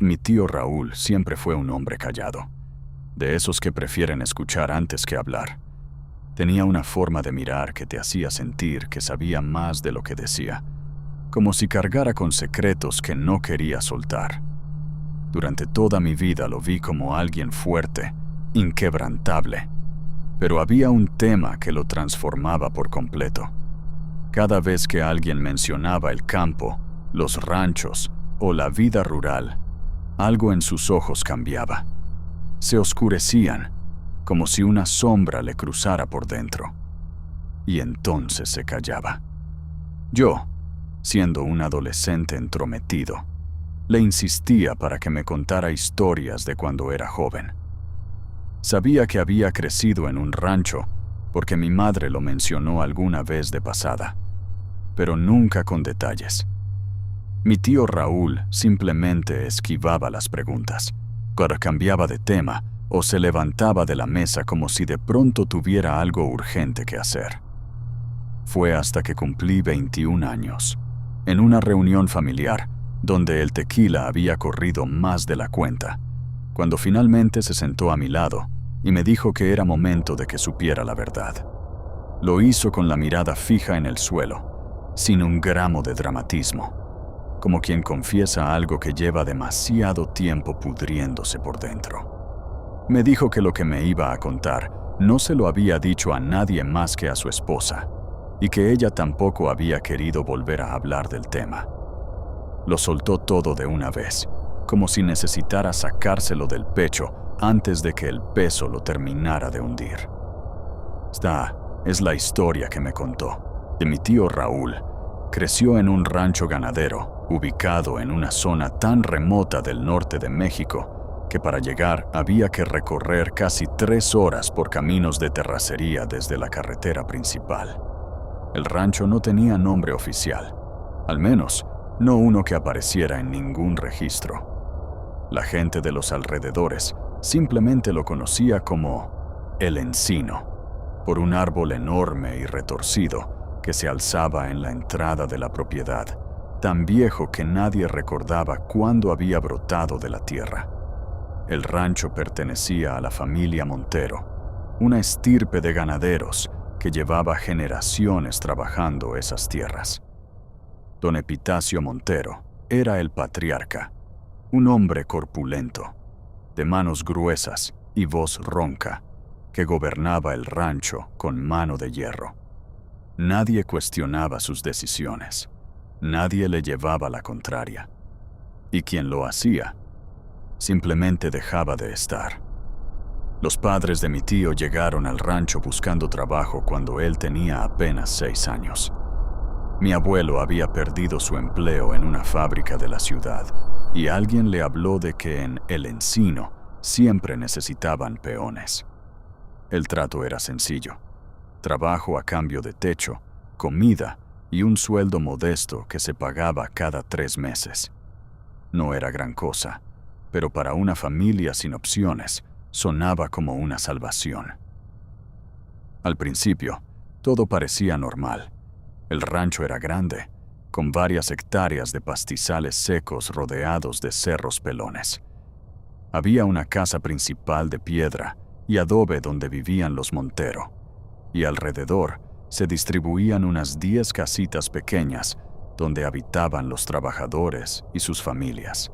Mi tío Raúl siempre fue un hombre callado, de esos que prefieren escuchar antes que hablar. Tenía una forma de mirar que te hacía sentir que sabía más de lo que decía, como si cargara con secretos que no quería soltar. Durante toda mi vida lo vi como alguien fuerte, inquebrantable, pero había un tema que lo transformaba por completo. Cada vez que alguien mencionaba el campo, los ranchos o la vida rural, algo en sus ojos cambiaba. Se oscurecían, como si una sombra le cruzara por dentro. Y entonces se callaba. Yo, siendo un adolescente entrometido, le insistía para que me contara historias de cuando era joven. Sabía que había crecido en un rancho porque mi madre lo mencionó alguna vez de pasada, pero nunca con detalles. Mi tío Raúl simplemente esquivaba las preguntas, cambiaba de tema o se levantaba de la mesa como si de pronto tuviera algo urgente que hacer. Fue hasta que cumplí 21 años, en una reunión familiar, donde el tequila había corrido más de la cuenta, cuando finalmente se sentó a mi lado y me dijo que era momento de que supiera la verdad. Lo hizo con la mirada fija en el suelo, sin un gramo de dramatismo, como quien confiesa algo que lleva demasiado tiempo pudriéndose por dentro. Me dijo que lo que me iba a contar no se lo había dicho a nadie más que a su esposa, y que ella tampoco había querido volver a hablar del tema. Lo soltó todo de una vez, como si necesitara sacárselo del pecho antes de que el peso lo terminara de hundir. Esta es la historia que me contó, de mi tío Raúl. Creció en un rancho ganadero, ubicado en una zona tan remota del norte de México, que para llegar había que recorrer casi 3 horas por caminos de terracería desde la carretera principal. El rancho no tenía nombre oficial, al menos no uno que apareciera en ningún registro. La gente de los alrededores simplemente lo conocía como El Encino, por un árbol enorme y retorcido que se alzaba en la entrada de la propiedad, tan viejo que nadie recordaba cuándo había brotado de la tierra. El rancho pertenecía a la familia Montero, una estirpe de ganaderos que llevaba generaciones trabajando esas tierras. Don Epitacio Montero era el patriarca, un hombre corpulento, de manos gruesas y voz ronca, que gobernaba el rancho con mano de hierro. Nadie cuestionaba sus decisiones, nadie le llevaba la contraria, y quien lo hacía, simplemente dejaba de estar. Los padres de mi tío llegaron al rancho buscando trabajo cuando él tenía apenas 6 años. Mi abuelo había perdido su empleo en una fábrica de la ciudad y alguien le habló de que en El Encino siempre necesitaban peones. El trato era sencillo: trabajo a cambio de techo, comida y un sueldo modesto que se pagaba cada 3 meses. No era gran cosa, pero para una familia sin opciones, sonaba como una salvación. Al principio, todo parecía normal. El rancho era grande, con varias hectáreas de pastizales secos rodeados de cerros pelones. Había una casa principal de piedra y adobe donde vivían los Montero, y alrededor se distribuían unas 10 casitas pequeñas donde habitaban los trabajadores y sus familias.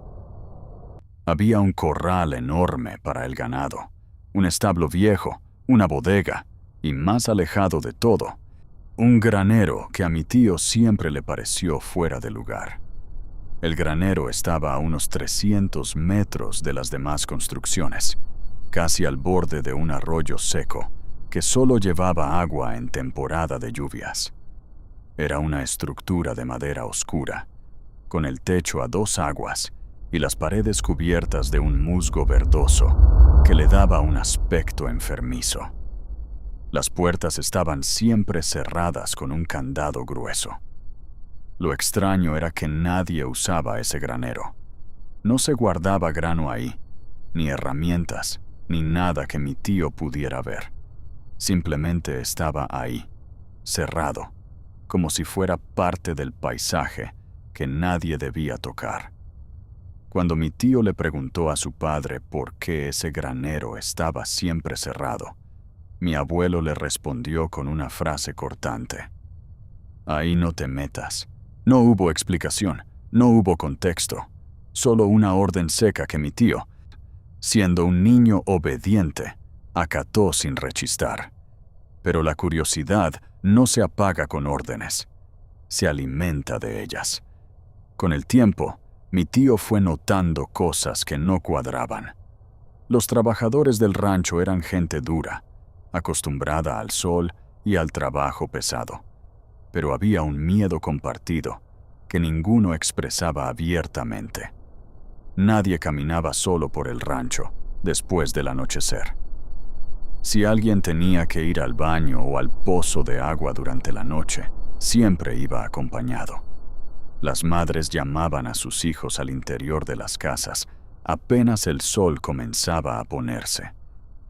Había un corral enorme para el ganado, un establo viejo, una bodega y, más alejado de todo, un granero que a mi tío siempre le pareció fuera de lugar. El granero estaba a unos 300 metros de las demás construcciones, casi al borde de un arroyo seco que solo llevaba agua en temporada de lluvias. Era una estructura de madera oscura, con el techo a 2 aguas y las paredes cubiertas de un musgo verdoso que le daba un aspecto enfermizo. Las puertas estaban siempre cerradas con un candado grueso. Lo extraño era que nadie usaba ese granero. No se guardaba grano ahí, ni herramientas, ni nada que mi tío pudiera ver. Simplemente estaba ahí, cerrado, como si fuera parte del paisaje que nadie debía tocar. Cuando mi tío le preguntó a su padre por qué ese granero estaba siempre cerrado, mi abuelo le respondió con una frase cortante. Ahí no te metas. No hubo explicación, no hubo contexto, solo una orden seca que mi tío, siendo un niño obediente, acató sin rechistar. Pero la curiosidad no se apaga con órdenes, se alimenta de ellas. Con el tiempo, mi tío fue notando cosas que no cuadraban. Los trabajadores del rancho eran gente dura, acostumbrada al sol y al trabajo pesado. Pero había un miedo compartido que ninguno expresaba abiertamente. Nadie caminaba solo por el rancho después del anochecer. Si alguien tenía que ir al baño o al pozo de agua durante la noche, siempre iba acompañado. Las madres llamaban a sus hijos al interior de las casas apenas el sol comenzaba a ponerse,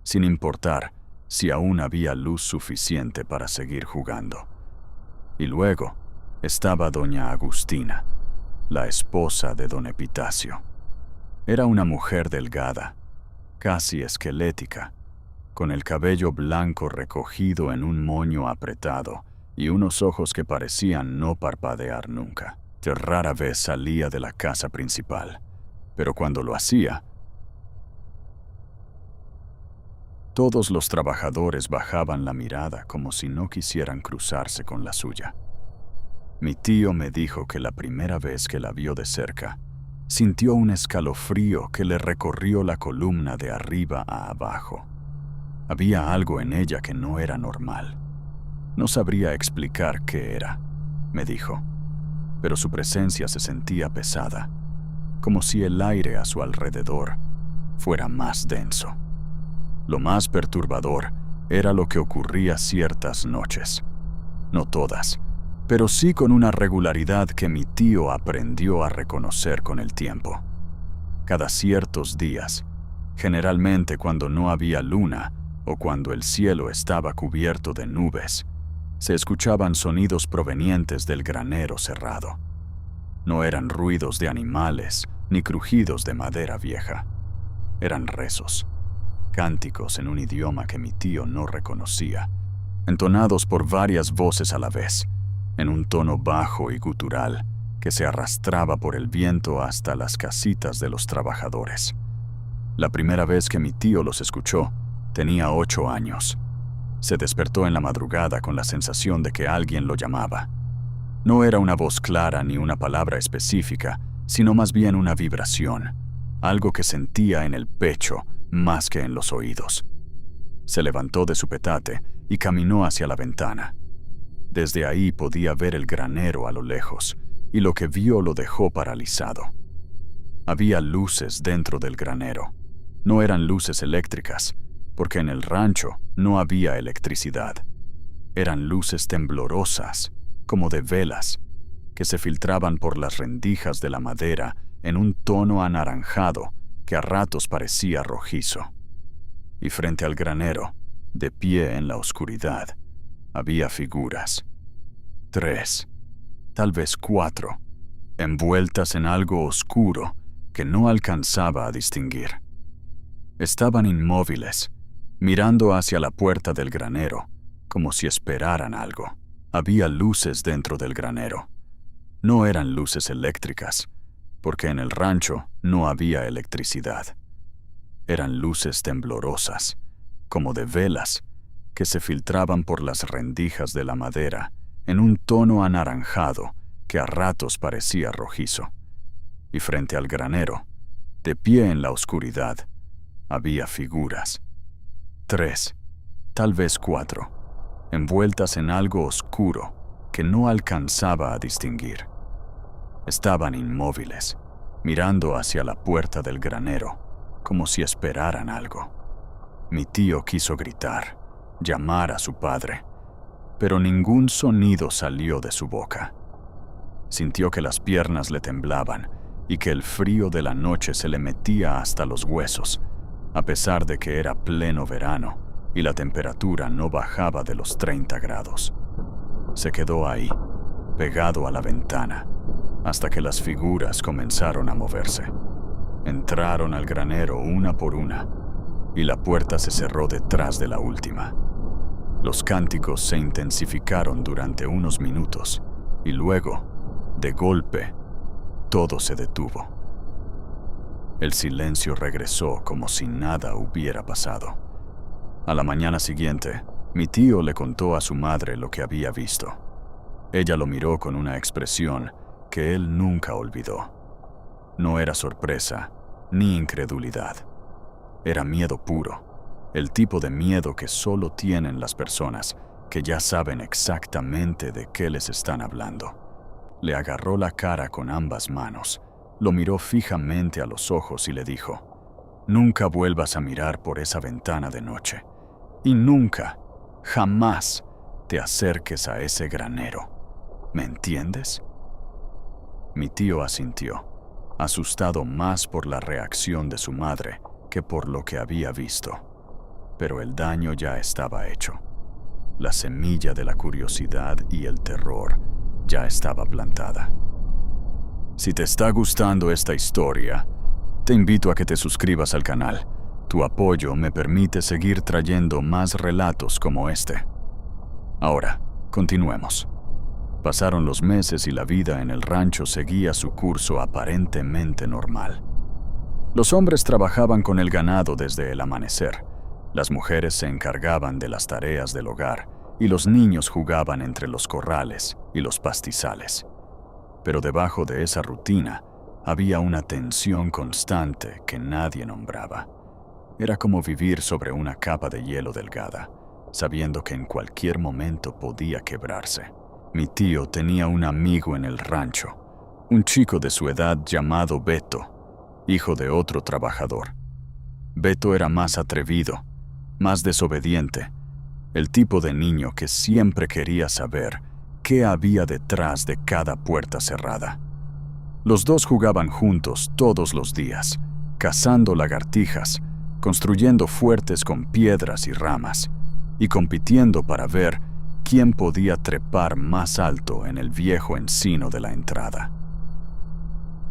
sin importar si aún había luz suficiente para seguir jugando. Y luego estaba doña Agustina, la esposa de don Epitacio. Era una mujer delgada, casi esquelética, con el cabello blanco recogido en un moño apretado y unos ojos que parecían no parpadear nunca. Que rara vez salía de la casa principal, pero cuando lo hacía, todos los trabajadores bajaban la mirada como si no quisieran cruzarse con la suya. Mi tío me dijo que la primera vez que la vio de cerca, sintió un escalofrío que le recorrió la columna de arriba a abajo. Había algo en ella que no era normal. No sabría explicar qué era, me dijo, pero su presencia se sentía pesada, como si el aire a su alrededor fuera más denso. Lo más perturbador era lo que ocurría ciertas noches. No todas, pero sí con una regularidad que mi tío aprendió a reconocer con el tiempo. Cada ciertos días, generalmente cuando no había luna o cuando el cielo estaba cubierto de nubes, se escuchaban sonidos provenientes del granero cerrado. No eran ruidos de animales ni crujidos de madera vieja. Eran rezos, cánticos en un idioma que mi tío no reconocía, entonados por varias voces a la vez, en un tono bajo y gutural que se arrastraba por el viento hasta las casitas de los trabajadores. La primera vez que mi tío los escuchó, tenía 8 años. Se despertó en la madrugada con la sensación de que alguien lo llamaba. No era una voz clara ni una palabra específica, sino más bien una vibración, algo que sentía en el pecho más que en los oídos. Se levantó de su petate y caminó hacia la ventana. Desde ahí podía ver el granero a lo lejos, y lo que vio lo dejó paralizado. Había luces dentro del granero. No eran luces eléctricas, porque en el rancho no había electricidad. Eran luces temblorosas, como de velas, que se filtraban por las rendijas de la madera en un tono anaranjado que a ratos parecía rojizo. Y frente al granero, de pie en la oscuridad, había figuras. 3, tal vez 4, envueltas en algo oscuro que no alcanzaba a distinguir. Estaban inmóviles, mirando hacia la puerta del granero, como si esperaran algo. Había luces dentro del granero. No eran luces eléctricas, porque en el rancho no había electricidad. Eran luces temblorosas, como de velas, que se filtraban por las rendijas de la madera en un tono anaranjado que a ratos parecía rojizo. Y frente al granero, de pie en la oscuridad, había figuras. 3, tal vez 4, envueltas en algo oscuro que no alcanzaba a distinguir. Estaban inmóviles, mirando hacia la puerta del granero, como si esperaran algo. Mi tío quiso gritar, llamar a su padre, pero ningún sonido salió de su boca. Sintió que las piernas le temblaban y que el frío de la noche se le metía hasta los huesos, a pesar de que era pleno verano y la temperatura no bajaba de los 30 grados. Se quedó ahí, pegado a la ventana, hasta que las figuras comenzaron a moverse. Entraron al granero una por una, y la puerta se cerró detrás de la última. Los cánticos se intensificaron durante unos minutos, y luego, de golpe, todo se detuvo. El silencio regresó como si nada hubiera pasado. A la mañana siguiente, mi tío le contó a su madre lo que había visto. Ella lo miró con una expresión que él nunca olvidó. No era sorpresa ni incredulidad. Era miedo puro, el tipo de miedo que solo tienen las personas que ya saben exactamente de qué les están hablando. Le agarró la cara con ambas manos, lo miró fijamente a los ojos y le dijo: «Nunca vuelvas a mirar por esa ventana de noche. Y nunca, jamás, te acerques a ese granero. ¿Me entiendes?». Mi tío asintió, asustado más por la reacción de su madre que por lo que había visto. Pero el daño ya estaba hecho. La semilla de la curiosidad y el terror ya estaba plantada. Si te está gustando esta historia, te invito a que te suscribas al canal. Tu apoyo me permite seguir trayendo más relatos como este. Ahora, continuemos. Pasaron los meses y la vida en el rancho seguía su curso aparentemente normal. Los hombres trabajaban con el ganado desde el amanecer, las mujeres se encargaban de las tareas del hogar y los niños jugaban entre los corrales y los pastizales. Pero debajo de esa rutina había una tensión constante que nadie nombraba. Era como vivir sobre una capa de hielo delgada, sabiendo que en cualquier momento podía quebrarse. Mi tío tenía un amigo en el rancho, un chico de su edad llamado Beto, hijo de otro trabajador. Beto era más atrevido, más desobediente, el tipo de niño que siempre quería saber qué había detrás de cada puerta cerrada. Los dos jugaban juntos todos los días, cazando lagartijas, construyendo fuertes con piedras y ramas, y compitiendo para ver quién podía trepar más alto en el viejo encino de la entrada.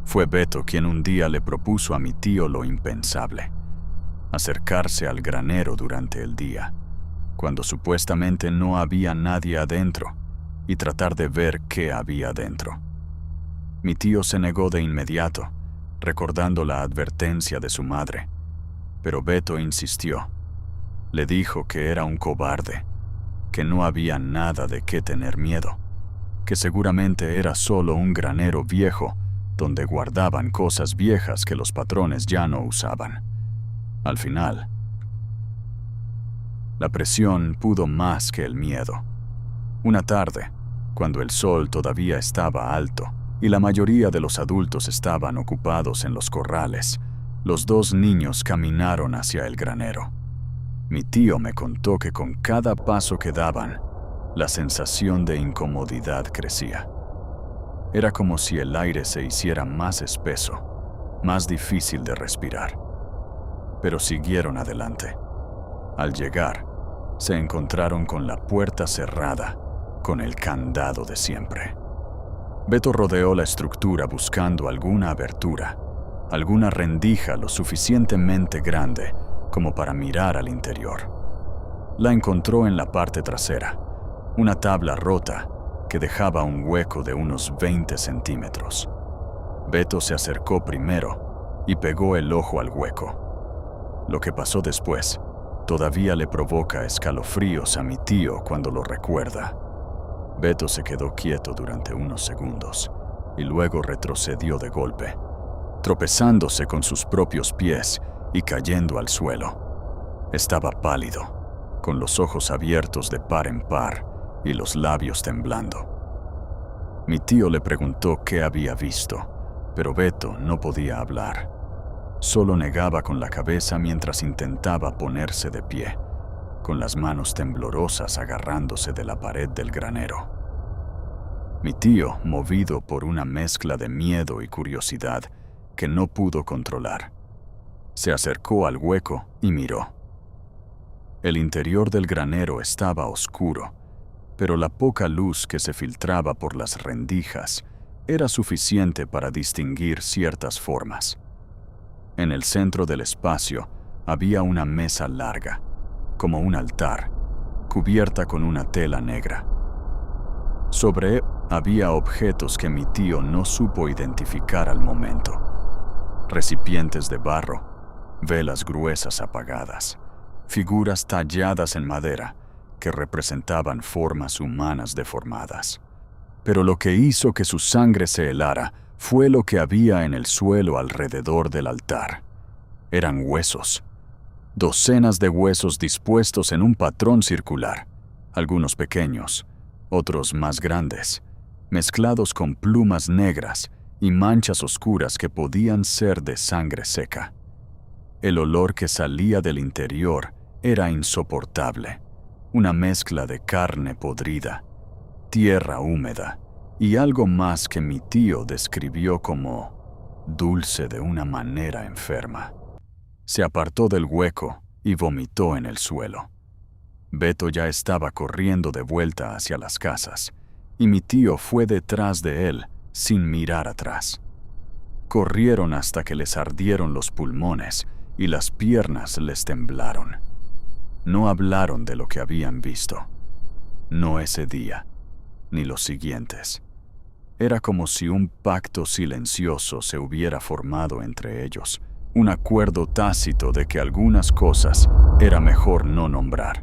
Fue Beto quien un día le propuso a mi tío lo impensable: acercarse al granero durante el día, cuando supuestamente no había nadie adentro, y tratar de ver qué había dentro. Mi tío se negó de inmediato, recordando la advertencia de su madre, pero Beto insistió. Le dijo que era un cobarde, que no había nada de qué tener miedo, que seguramente era solo un granero viejo donde guardaban cosas viejas que los patrones ya no usaban. Al final, la presión pudo más que el miedo. Una tarde, cuando el sol todavía estaba alto y la mayoría de los adultos estaban ocupados en los corrales, los dos niños caminaron hacia el granero. Mi tío me contó que con cada paso que daban, la sensación de incomodidad crecía. Era como si el aire se hiciera más espeso, más difícil de respirar. Pero siguieron adelante. Al llegar, se encontraron con la puerta cerrada, con el candado de siempre. Beto rodeó la estructura buscando alguna abertura, alguna rendija lo suficientemente grande como para mirar al interior. La encontró en la parte trasera, una tabla rota que dejaba un hueco de unos 20 centímetros. Beto se acercó primero y pegó el ojo al hueco. Lo que pasó después todavía le provoca escalofríos a mi tío cuando lo recuerda. Beto se quedó quieto durante unos segundos y luego retrocedió de golpe, tropezándose con sus propios pies y cayendo al suelo. Estaba pálido, con los ojos abiertos de par en par y los labios temblando. Mi tío le preguntó qué había visto, pero Beto no podía hablar. Solo negaba con la cabeza mientras intentaba ponerse de pie, con las manos temblorosas agarrándose de la pared del granero. Mi tío, movido por una mezcla de miedo y curiosidad que no pudo controlar, se acercó al hueco y miró. El interior del granero estaba oscuro, pero la poca luz que se filtraba por las rendijas era suficiente para distinguir ciertas formas. En el centro del espacio había una mesa larga, como un altar, cubierta con una tela negra. Sobre él había objetos que mi tío no supo identificar al momento. Recipientes de barro, velas gruesas apagadas, figuras talladas en madera que representaban formas humanas deformadas. Pero lo que hizo que su sangre se helara fue lo que había en el suelo alrededor del altar. Eran huesos. Docenas de huesos dispuestos en un patrón circular, algunos pequeños, otros más grandes, mezclados con plumas negras y manchas oscuras que podían ser de sangre seca. El olor que salía del interior era insoportable, una mezcla de carne podrida, tierra húmeda y algo más que mi tío describió como dulce de una manera enferma. Se apartó del hueco y vomitó en el suelo. Beto ya estaba corriendo de vuelta hacia las casas, y mi tío fue detrás de él sin mirar atrás. Corrieron hasta que les ardieron los pulmones y las piernas les temblaron. No hablaron de lo que habían visto. No ese día, ni los siguientes. Era como si un pacto silencioso se hubiera formado entre ellos, un acuerdo tácito de que algunas cosas era mejor no nombrar.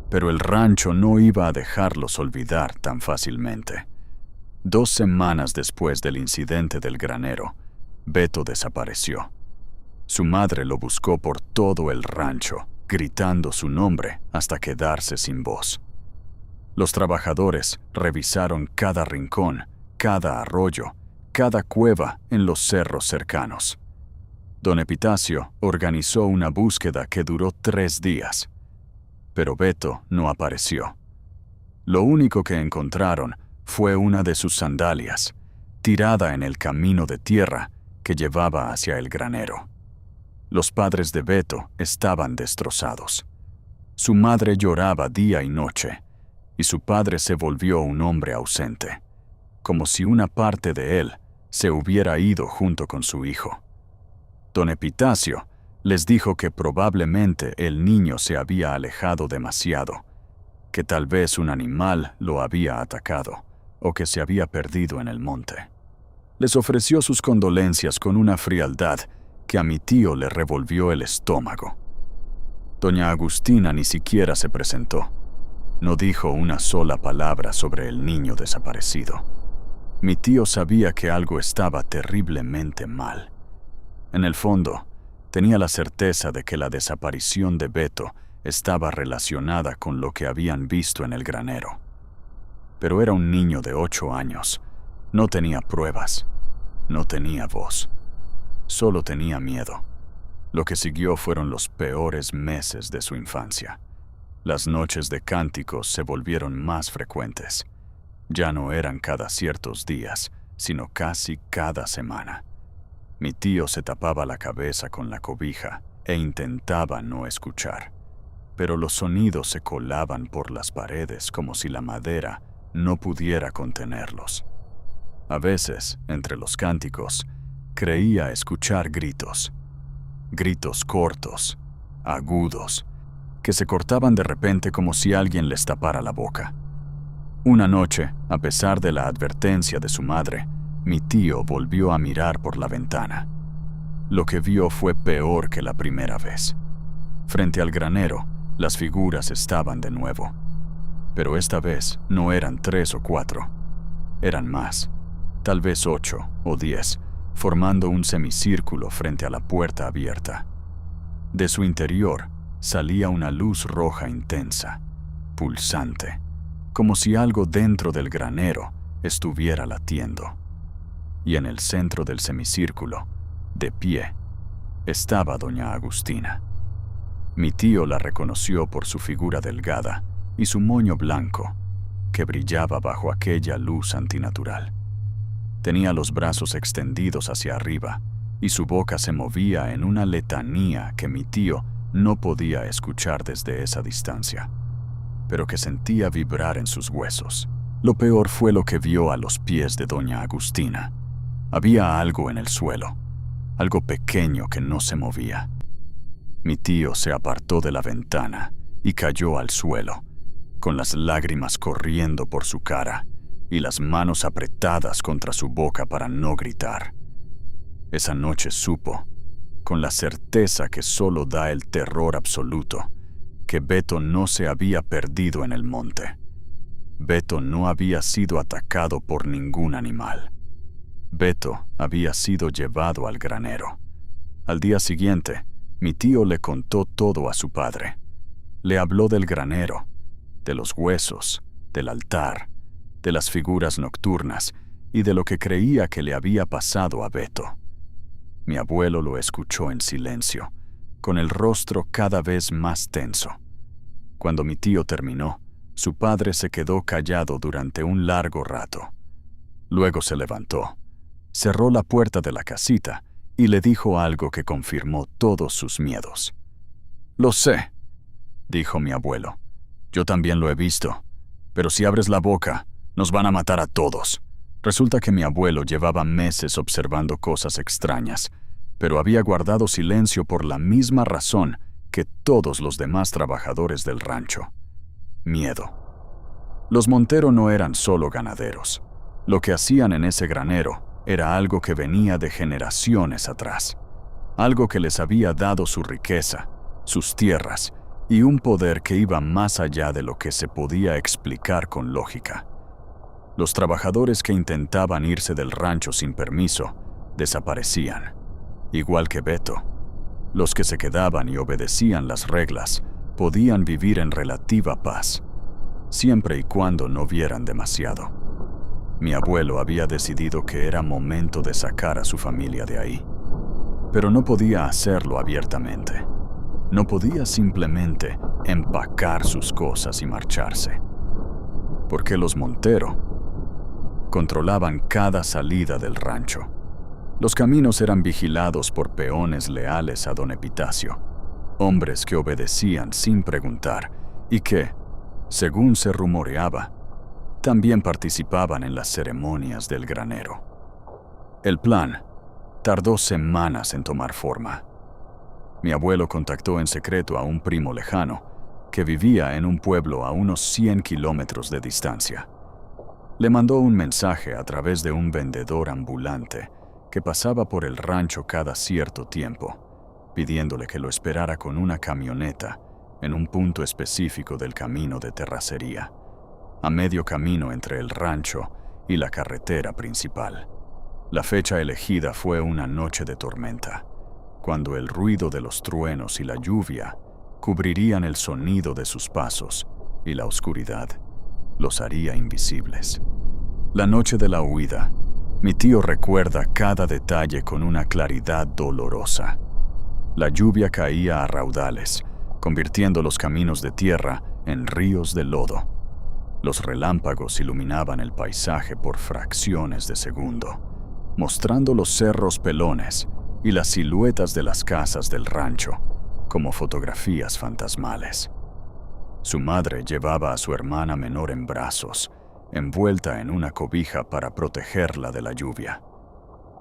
Pero el rancho no iba a dejarlos olvidar tan fácilmente. 2 semanas después del incidente del granero, Beto desapareció. Su madre lo buscó por todo el rancho, gritando su nombre hasta quedarse sin voz. Los trabajadores revisaron cada rincón, cada arroyo, cada cueva en los cerros cercanos. Don Epitacio organizó una búsqueda que duró 3 días, pero Beto no apareció. Lo único que encontraron fue una de sus sandalias, tirada en el camino de tierra que llevaba hacia el granero. Los padres de Beto estaban destrozados. Su madre lloraba día y noche, y su padre se volvió un hombre ausente, como si una parte de él se hubiera ido junto con su hijo. Don Epitacio les dijo que probablemente el niño se había alejado demasiado, que tal vez un animal lo había atacado o que se había perdido en el monte. Les ofreció sus condolencias con una frialdad que a mi tío le revolvió el estómago. Doña Agustina ni siquiera se presentó. No dijo una sola palabra sobre el niño desaparecido. Mi tío sabía que algo estaba terriblemente mal. En el fondo, tenía la certeza de que la desaparición de Beto estaba relacionada con lo que habían visto en el granero. Pero era un niño de 8 años. No tenía pruebas. No tenía voz. Solo tenía miedo. Lo que siguió fueron los peores meses de su infancia. Las noches de cánticos se volvieron más frecuentes. Ya no eran cada ciertos días, sino casi cada semana. Mi tío se tapaba la cabeza con la cobija e intentaba no escuchar, pero los sonidos se colaban por las paredes como si la madera no pudiera contenerlos. A veces, entre los cánticos, creía escuchar gritos cortos, agudos, que se cortaban de repente como si alguien les tapara la boca. Una noche, a pesar de la advertencia de su madre, mi tío volvió a mirar por la ventana. Lo que vio fue peor que la primera vez. Frente al granero, las figuras estaban de nuevo. Pero esta vez no eran 3 o 4. Eran más, tal vez 8 o 10, formando un semicírculo frente a la puerta abierta. De su interior salía una luz roja intensa, pulsante, como si algo dentro del granero estuviera latiendo. Y en el centro del semicírculo, de pie, estaba doña Agustina. Mi tío la reconoció por su figura delgada y su moño blanco, que brillaba bajo aquella luz antinatural. Tenía los brazos extendidos hacia arriba y su boca se movía en una letanía que mi tío no podía escuchar desde esa distancia, pero que sentía vibrar en sus huesos. Lo peor fue lo que vio a los pies de doña Agustina. Había algo en el suelo, algo pequeño que no se movía. Mi tío se apartó de la ventana y cayó al suelo, con las lágrimas corriendo por su cara y las manos apretadas contra su boca para no gritar. Esa noche supo, con la certeza que solo da el terror absoluto, que Beto no se había perdido en el monte. Beto no había sido atacado por ningún animal. Beto había sido llevado al granero. Al día siguiente, mi tío le contó todo a su padre. Le habló del granero, de los huesos, del altar, de las figuras nocturnas y de lo que creía que le había pasado a Beto. Mi abuelo lo escuchó en silencio, con el rostro cada vez más tenso. Cuando mi tío terminó, su padre se quedó callado durante un largo rato. Luego se levantó, cerró la puerta de la casita y le dijo algo que confirmó todos sus miedos. «Lo sé», dijo mi abuelo. «Yo también lo he visto. Pero si abres la boca, nos van a matar a todos». Resulta que mi abuelo llevaba meses observando cosas extrañas, pero había guardado silencio por la misma razón que todos los demás trabajadores del rancho: miedo. Los Montero no eran solo ganaderos. Lo que hacían en ese granero era algo que venía de generaciones atrás, algo que les había dado su riqueza, sus tierras y un poder que iba más allá de lo que se podía explicar con lógica. Los trabajadores que intentaban irse del rancho sin permiso desaparecían, igual que Beto. Los que se quedaban y obedecían las reglas podían vivir en relativa paz, siempre y cuando no vieran demasiado. Mi abuelo había decidido que era momento de sacar a su familia de ahí, pero no podía hacerlo abiertamente. No podía simplemente empacar sus cosas y marcharse, porque los Montero controlaban cada salida del rancho. Los caminos eran vigilados por peones leales a don Epitacio, hombres que obedecían sin preguntar y que, según se rumoreaba, también participaban en las ceremonias del granero. El plan tardó semanas en tomar forma. Mi abuelo contactó en secreto a un primo lejano que vivía en un pueblo a unos 100 kilómetros de distancia. Le mandó un mensaje a través de un vendedor ambulante que pasaba por el rancho cada cierto tiempo, pidiéndole que lo esperara con una camioneta en un punto específico del camino de terracería, a medio camino entre el rancho y la carretera principal. La fecha elegida fue una noche de tormenta, cuando el ruido de los truenos y la lluvia cubrirían el sonido de sus pasos y la oscuridad los haría invisibles. La noche de la huida, mi tío recuerda cada detalle con una claridad dolorosa. La lluvia caía a raudales, convirtiendo los caminos de tierra en ríos de lodo. Los relámpagos iluminaban el paisaje por fracciones de segundo, mostrando los cerros pelones y las siluetas de las casas del rancho como fotografías fantasmales. Su madre llevaba a su hermana menor en brazos, envuelta en una cobija para protegerla de la lluvia.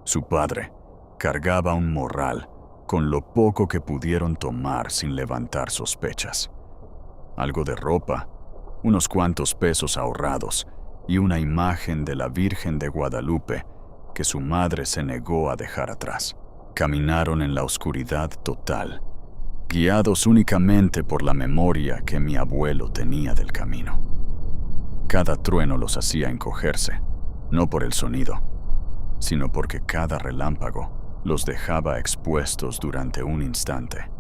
Su padre cargaba un morral con lo poco que pudieron tomar sin levantar sospechas. Algo de ropa, unos cuantos pesos ahorrados y una imagen de la Virgen de Guadalupe que su madre se negó a dejar atrás. Caminaron en la oscuridad total, guiados únicamente por la memoria que mi abuelo tenía del camino. Cada trueno los hacía encogerse, no por el sonido, sino porque cada relámpago los dejaba expuestos durante un instante,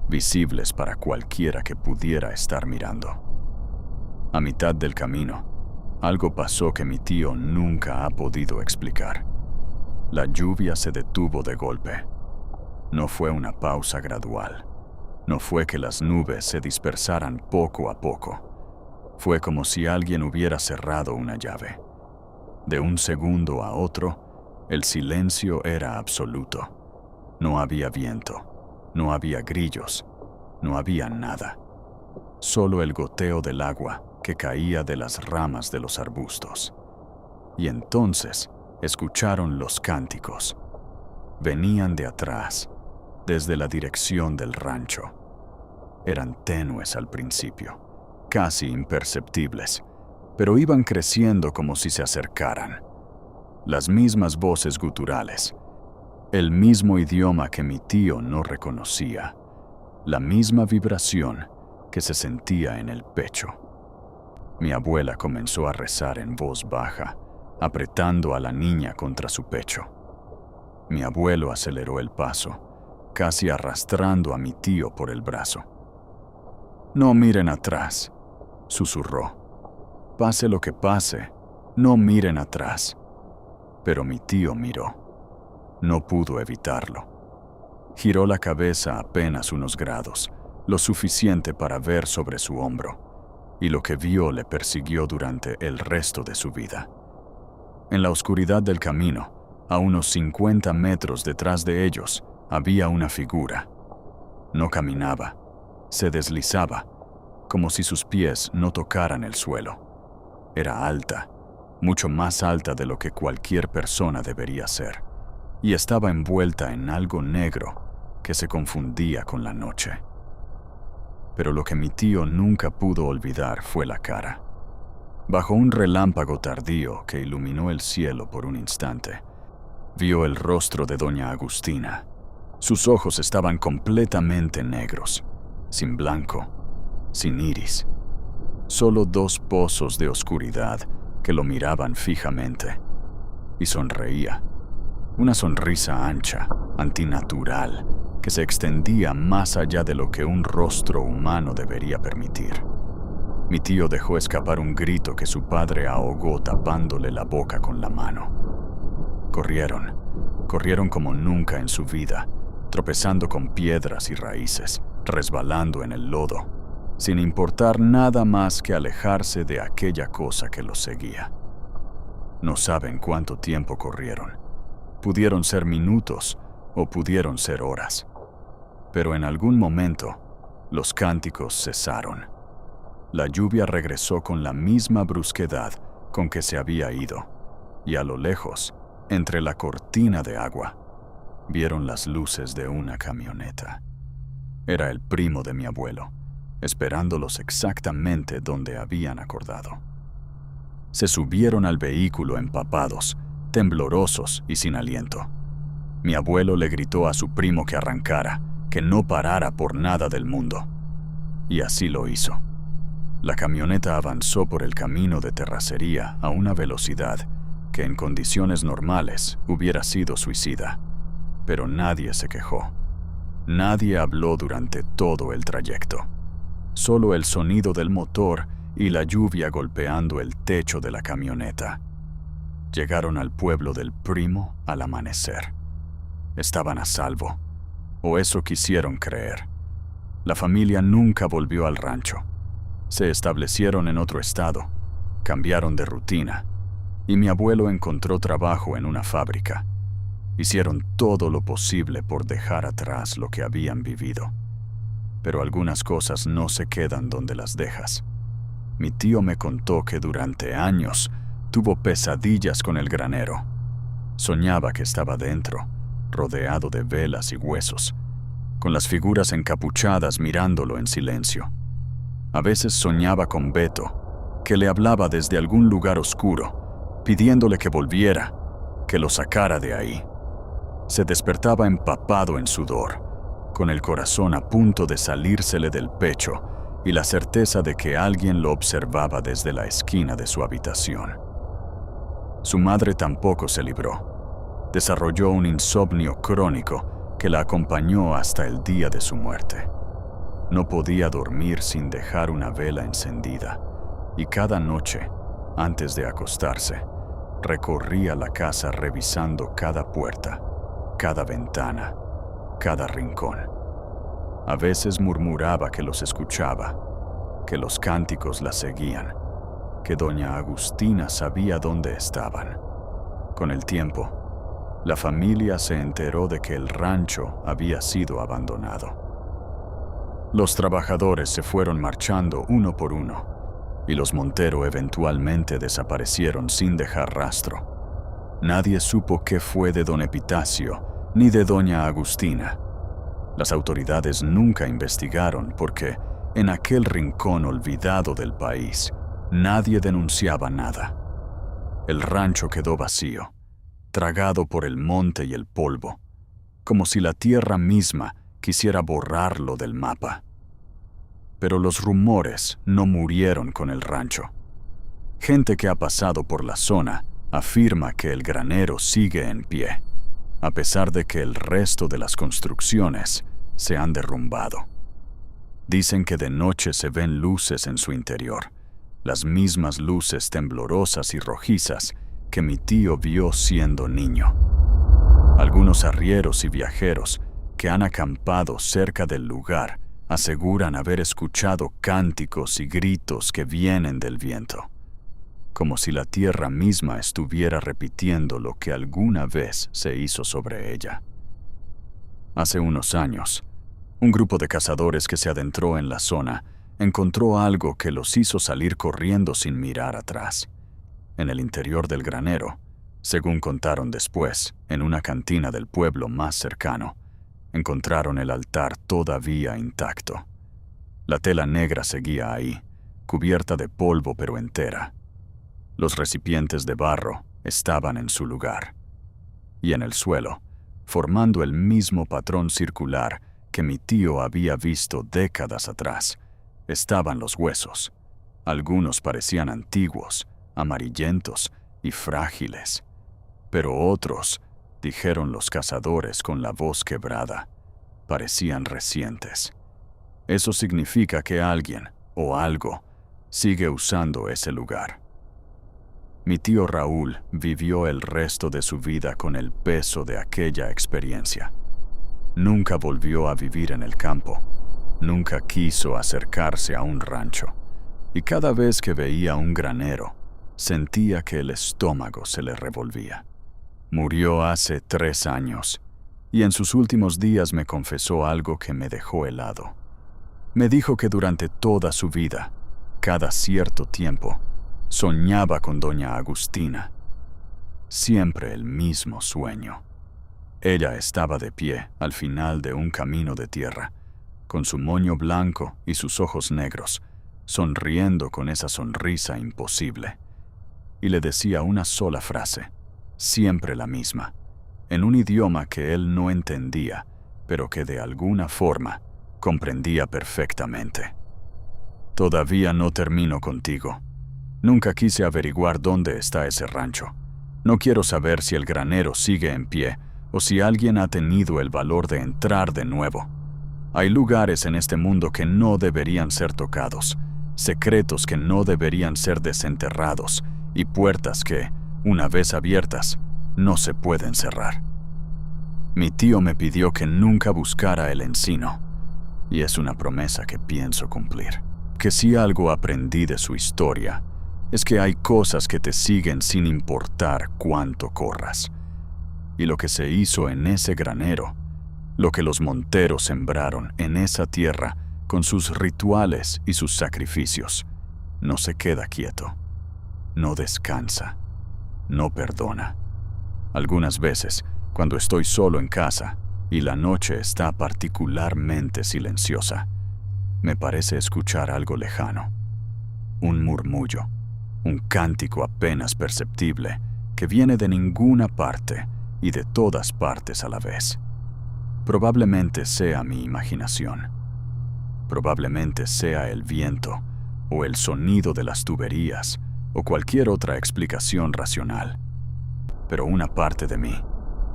visibles para cualquiera que pudiera estar mirando. A mitad del camino, algo pasó que mi tío nunca ha podido explicar. La lluvia se detuvo de golpe. No fue una pausa gradual. No fue que las nubes se dispersaran poco a poco. Fue como si alguien hubiera cerrado una llave. De un segundo a otro, el silencio era absoluto. No había viento, no había grillos, no había nada. Solo el goteo del agua que caía de las ramas de los arbustos. Y entonces escucharon los cánticos. Venían de atrás, desde la dirección del rancho. Eran tenues al principio, casi imperceptibles, pero iban creciendo como si se acercaran. Las mismas voces guturales, el mismo idioma que mi tío no reconocía, la misma vibración que se sentía en el pecho. Mi abuela comenzó a rezar en voz baja, apretando a la niña contra su pecho. Mi abuelo aceleró el paso, casi arrastrando a mi tío por el brazo. «No miren atrás», susurró. «Pase lo que pase, no miren atrás». Pero mi tío miró. No pudo evitarlo. Giró la cabeza apenas unos grados, lo suficiente para ver sobre su hombro, y lo que vio le persiguió durante el resto de su vida. En la oscuridad del camino, a unos 50 metros detrás de ellos, había una figura. No caminaba, se deslizaba, como si sus pies no tocaran el suelo. Era alta, mucho más alta de lo que cualquier persona debería ser, y estaba envuelta en algo negro que se confundía con la noche. Pero lo que mi tío nunca pudo olvidar fue la cara. Bajo un relámpago tardío que iluminó el cielo por un instante, vio el rostro de doña Agustina. Sus ojos estaban completamente negros, sin blanco, sin iris. Solo dos pozos de oscuridad que lo miraban fijamente. Y sonreía. Una sonrisa ancha, antinatural, que se extendía más allá de lo que un rostro humano debería permitir. Mi tío dejó escapar un grito que su padre ahogó tapándole la boca con la mano. Corrieron como nunca en su vida, tropezando con piedras y raíces, resbalando en el lodo, sin importar nada más que alejarse de aquella cosa que los seguía. No saben cuánto tiempo corrieron. Pudieron ser minutos o pudieron ser horas. Pero en algún momento, los cánticos cesaron. La lluvia regresó con la misma brusquedad con que se había ido, y a lo lejos, entre la cortina de agua, vieron las luces de una camioneta. Era el primo de mi abuelo, esperándolos exactamente donde habían acordado. Se subieron al vehículo empapados, temblorosos y sin aliento. Mi abuelo le gritó a su primo que arrancara, que no parara por nada del mundo. Y así lo hizo. La camioneta avanzó por el camino de terracería a una velocidad que en condiciones normales hubiera sido suicida. Pero nadie se quejó. Nadie habló durante todo el trayecto. Solo el sonido del motor y la lluvia golpeando el techo de la camioneta. Llegaron al pueblo del primo al amanecer. Estaban a salvo, o eso quisieron creer. La familia nunca volvió al rancho. Se establecieron en otro estado, cambiaron de rutina, y mi abuelo encontró trabajo en una fábrica. Hicieron todo lo posible por dejar atrás lo que habían vivido. Pero algunas cosas no se quedan donde las dejas. Mi tío me contó que durante años tuvo pesadillas con el granero. Soñaba que estaba dentro, rodeado de velas y huesos, con las figuras encapuchadas mirándolo en silencio. A veces soñaba con Beto, que le hablaba desde algún lugar oscuro, pidiéndole que volviera, que lo sacara de ahí. Se despertaba empapado en sudor, con el corazón a punto de salírsele del pecho y la certeza de que alguien lo observaba desde la esquina de su habitación. Su madre tampoco se libró. Desarrolló un insomnio crónico que la acompañó hasta el día de su muerte. No podía dormir sin dejar una vela encendida, y cada noche, antes de acostarse, recorría la casa revisando cada puerta, cada ventana, cada rincón. A veces murmuraba que los escuchaba, que los cánticos la seguían, que doña Agustina sabía dónde estaban. Con el tiempo, la familia se enteró de que el rancho había sido abandonado. Los trabajadores se fueron marchando uno por uno, y los Montero eventualmente desaparecieron sin dejar rastro. Nadie supo qué fue de don Epitacio ni de doña Agustina. Las autoridades nunca investigaron porque, en aquel rincón olvidado del país, nadie denunciaba nada. El rancho quedó vacío, tragado por el monte y el polvo, como si la tierra misma quisiera borrarlo del mapa. Pero los rumores no murieron con el rancho. Gente que ha pasado por la zona afirma que el granero sigue en pie, a pesar de que el resto de las construcciones se han derrumbado. Dicen que de noche se ven luces en su interior, las mismas luces temblorosas y rojizas que mi tío vio siendo niño. Algunos arrieros y viajeros que han acampado cerca del lugar aseguran haber escuchado cánticos y gritos que vienen del viento, como si la tierra misma estuviera repitiendo lo que alguna vez se hizo sobre ella. Hace unos años, un grupo de cazadores que se adentró en la zona encontró algo que los hizo salir corriendo sin mirar atrás. En el interior del granero, según contaron después, en una cantina del pueblo más cercano, encontraron el altar todavía intacto. La tela negra seguía ahí, cubierta de polvo pero entera. Los recipientes de barro estaban en su lugar. Y en el suelo, formando el mismo patrón circular que mi tío había visto décadas atrás, estaban los huesos. Algunos parecían antiguos, amarillentos y frágiles, pero otros, dijeron los cazadores con la voz quebrada, parecían recientes. Eso significa que alguien o algo sigue usando ese lugar. Mi tío Raúl vivió el resto de su vida con el peso de aquella experiencia. Nunca volvió a vivir en el campo, nunca quiso acercarse a un rancho, y cada vez que veía un granero, sentía que el estómago se le revolvía. Murió hace 3 años, y en sus últimos días me confesó algo que me dejó helado. Me dijo que durante toda su vida, cada cierto tiempo, soñaba con doña Agustina. Siempre el mismo sueño. Ella estaba de pie al final de un camino de tierra, con su moño blanco y sus ojos negros, sonriendo con esa sonrisa imposible. Y le decía una sola frase, siempre la misma, en un idioma que él no entendía, pero que de alguna forma comprendía perfectamente. Todavía no termino contigo. Nunca quise averiguar dónde está ese rancho. No quiero saber si el granero sigue en pie o si alguien ha tenido el valor de entrar de nuevo. Hay lugares en este mundo que no deberían ser tocados, secretos que no deberían ser desenterrados y puertas que, una vez abiertas, no se pueden cerrar. Mi tío me pidió que nunca buscara el encino, y es una promesa que pienso cumplir. Que si algo aprendí de su historia, es que hay cosas que te siguen sin importar cuánto corras. Y lo que se hizo en ese granero, lo que los monteros sembraron en esa tierra con sus rituales y sus sacrificios, no se queda quieto, no descansa, no perdona. Algunas veces, cuando estoy solo en casa y la noche está particularmente silenciosa, me parece escuchar algo lejano, un murmullo, un cántico apenas perceptible que viene de ninguna parte y de todas partes a la vez. Probablemente sea mi imaginación. Probablemente sea el viento o el sonido de las tuberías o cualquier otra explicación racional. Pero una parte de mí,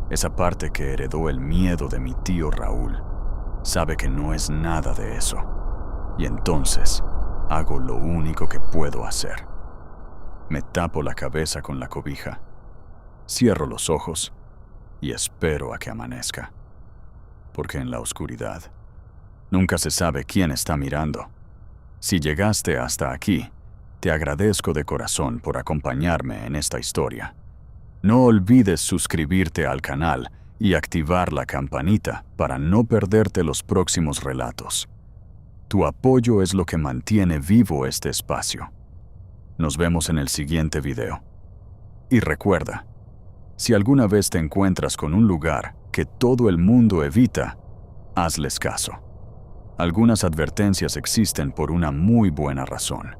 esa parte que heredó el miedo de mi tío Raúl, sabe que no es nada de eso. Y entonces hago lo único que puedo hacer. Me tapo la cabeza con la cobija, cierro los ojos y espero a que amanezca. Porque en la oscuridad nunca se sabe quién está mirando. Si llegaste hasta aquí, te agradezco de corazón por acompañarme en esta historia. No olvides suscribirte al canal y activar la campanita para no perderte los próximos relatos. Tu apoyo es lo que mantiene vivo este espacio. Nos vemos en el siguiente video. Y recuerda, si alguna vez te encuentras con un lugar que todo el mundo evita, hazles caso. Algunas advertencias existen por una muy buena razón.